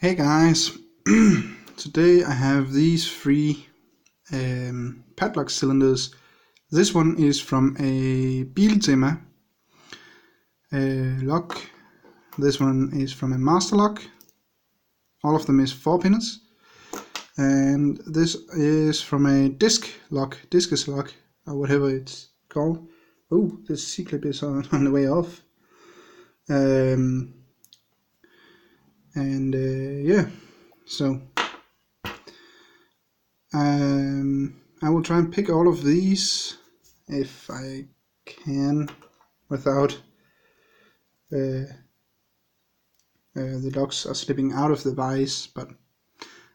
Hey guys, today I have these three padlock cylinders. This one is from a Biltema lock. This one is from a master lock. All of them is 4 pins. And this is from a discus lock, or whatever it's called. Oh, this C-clip is on the way off. Yeah, so I will try and pick all of these if I can without the locks are slipping out of the vise, but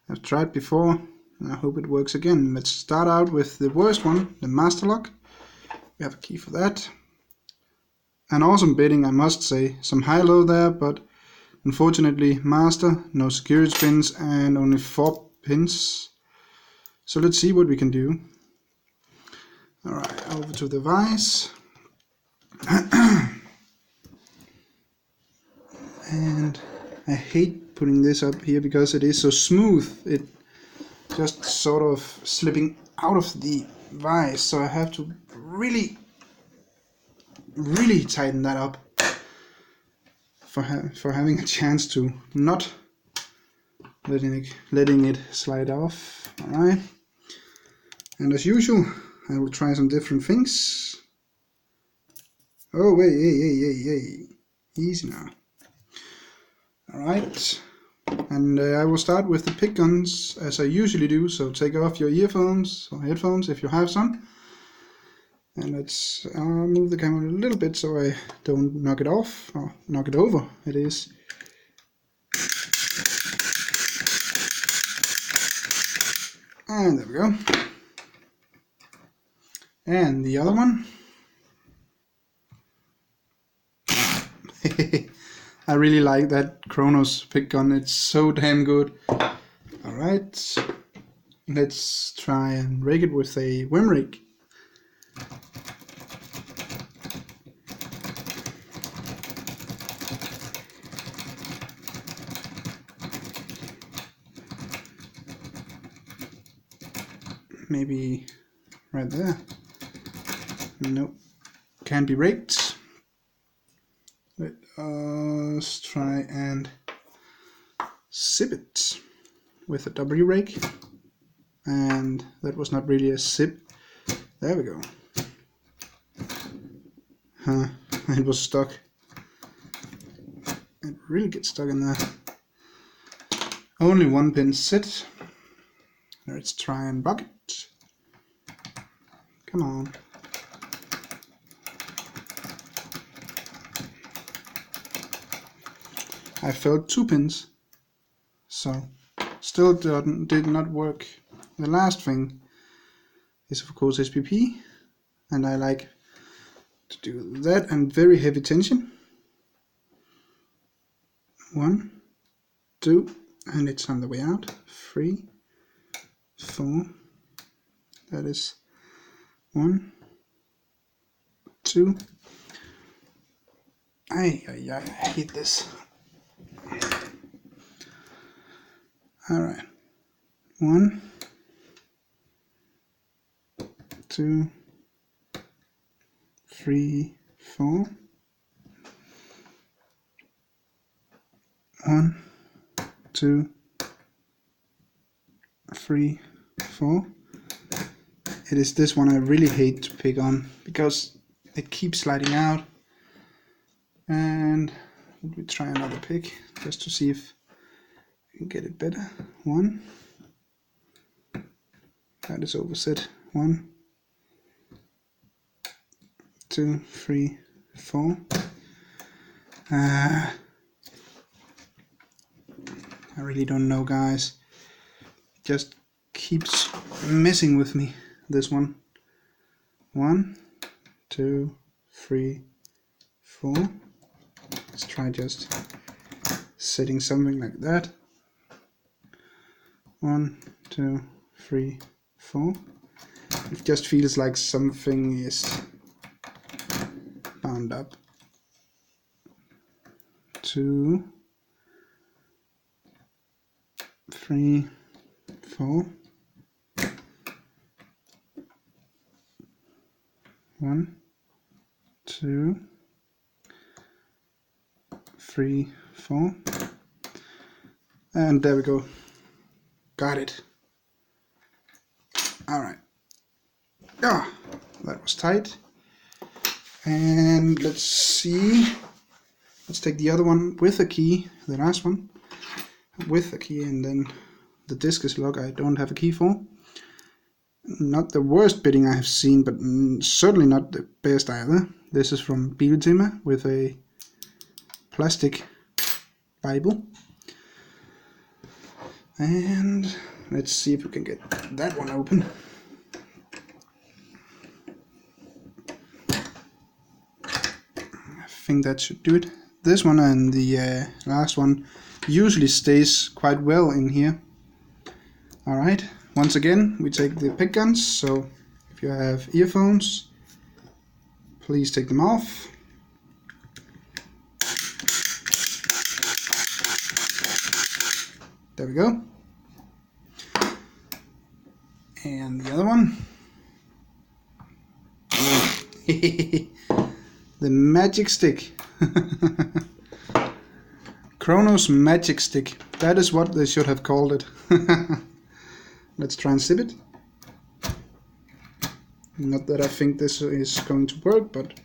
I've tried before and I hope it works again. Let's start out with the worst one, the master lock. We have a key for that. An awesome bitting, I must say. Some high-low there, but unfortunately master, no security pins and only 4 pins. So let's see what we can do. Alright, over to the vise. And I hate putting this up here because it is so smooth. It just sort of slipping out of the vise, so I have to really tighten that up for having a chance to not letting it slide off. Alright, and as usual I will try some different things. Oh wait, hey, easy now. Alright, and I will start with the pick guns as I usually do, so take off your earphones or headphones if you have some. And let's move the camera a little bit so I don't knock it off, or knock it over, it is. And there we go. And the other one. I really like that Kronos pick gun, it's so damn good. Alright, let's try and rake it with a worm rake. Maybe right there. Nope, can't be raked. Let us try and sip it with a W rake, and that was not really a sip. There we go. It was stuck. It really gets stuck in there. Only 1 pin sit. Let's try and bucket. Come on. I felt 2 pins, so still did not work. The last thing is of course SPP, and I like to do that and very heavy tension. 1, 2, and it's on the way out. 3, 4. That is 1, 2. I hate this. Alright, 1, 2, 3, 4. 1, 2, 3, 4. It is this one I really hate to pick on because it keeps sliding out. And we try another pick just to see if we can get it better. 1. That is overset. 1, 2, 3, 4. I really don't know, guys. It just keeps messing with me, this one. 1, 2, 3, 4. Let's try just setting something like that. 1, 2, 3, 4. It just feels like something is bound up. 2, 3, 4. 1, 2, 3, 4. And there we go. Got it. Alright. Ah, that was tight. And let's see. Let's take the other one with a key, the last one, with a key, and then the discus lock I don't have a key for. Not the worst bitting I have seen, but certainly not the best either. This is from Biltema with a plastic Bible. And let's see if we can get that one open. I think that should do it. This one and the last one usually stays quite well in here. Alright, once again we take the pick guns, so if you have earphones, please take them off. There we go. And the other one. The magic stick. Kronos magic stick. That is what they should have called it. Let's try and zip it. Not that I think this is going to work, but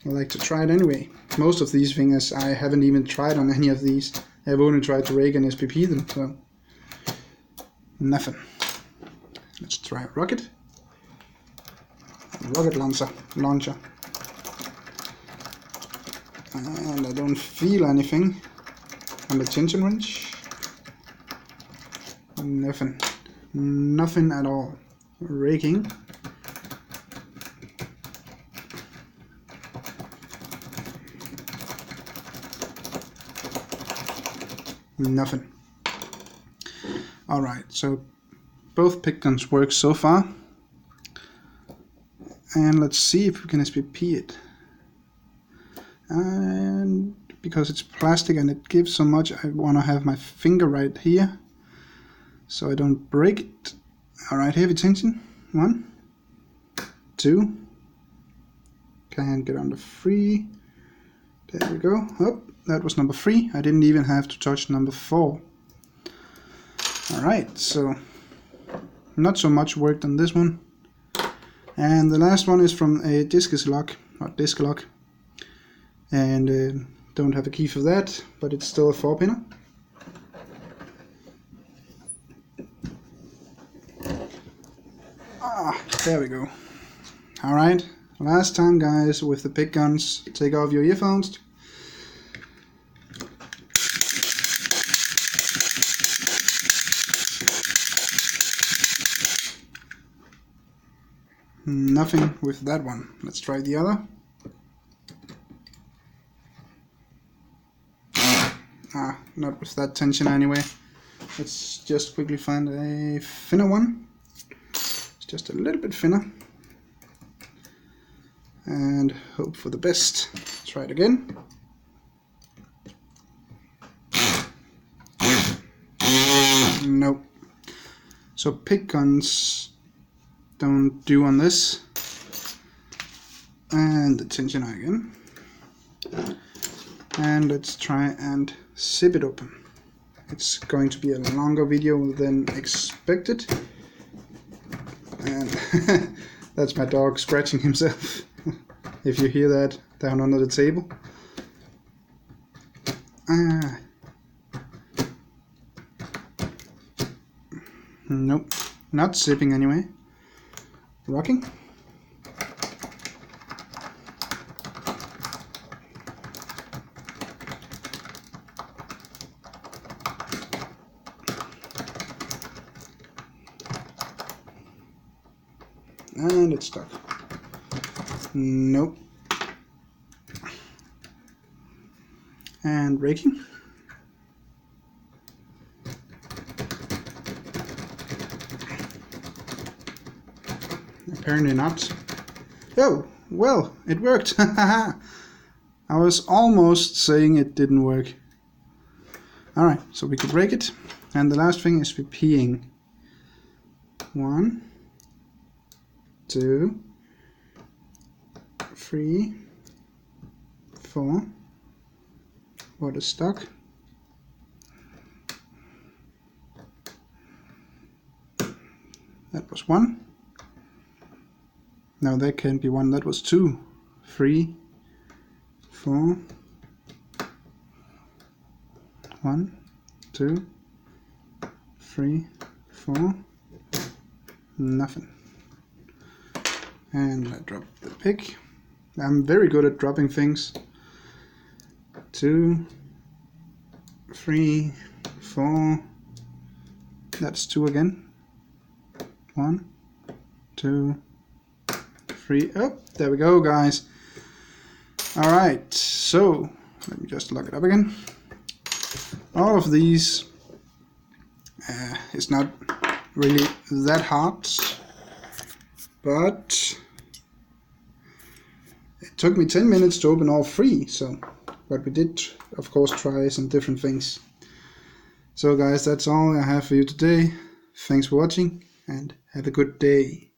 I like to try it anyway. Most of these fingers I haven't even tried on any of these. I've only tried to rake and SPP them, so nothing. Let's try a rocket. Rocket launcher. And I don't feel anything on the tension wrench. Nothing at all. Raking. Nothing. Alright, so both pick guns work so far. And let's see if we can SPP it. And because it's plastic and it gives so much, I want to have my finger right here so I don't break it. Alright, heavy tension. 1, 2. Can't get under 3. There we go. Oh, that was number 3. I didn't even have to touch number 4. Alright, so not so much worked on this one. And the last one is from a discus lock, or disc lock. And don't have a key for that, but it's still a 4-pinner. There we go. Alright, last time guys with the pick guns. Take off your earphones. Nothing with that one. Let's try the other. Not with that tension anyway. Let's just quickly find a thinner one. It's just a little bit thinner. And hope for the best. Try it again. Nope. So pick guns don't do on this. And the tension again. And let's try and zip it open. It's going to be a longer video than expected. And that's my dog scratching himself. If you hear that down under the table. Nope, not zipping anyway. Rocking. And it's stuck. Nope. And raking. Apparently not. Oh, well, it worked. I was almost saying it didn't work. Alright, so we could break it. And the last thing is repeating. 1, 2, 3, 4. What is stuck? That was 1. No, that can't be 1. That was 2, 3, 4. 1, 2, 3, 4. Nothing. And I dropped the pick. I'm very good at dropping things. 2, 3, 4. That's 2 again. 1, 2, 3. Oh, there we go, guys. Alright, so let me just lock it up again. All of these is not really that hard, but it took me 10 minutes to open all 3, so but we did of course try some different things. So guys, that's all I have for you today. Thanks for watching and have a good day.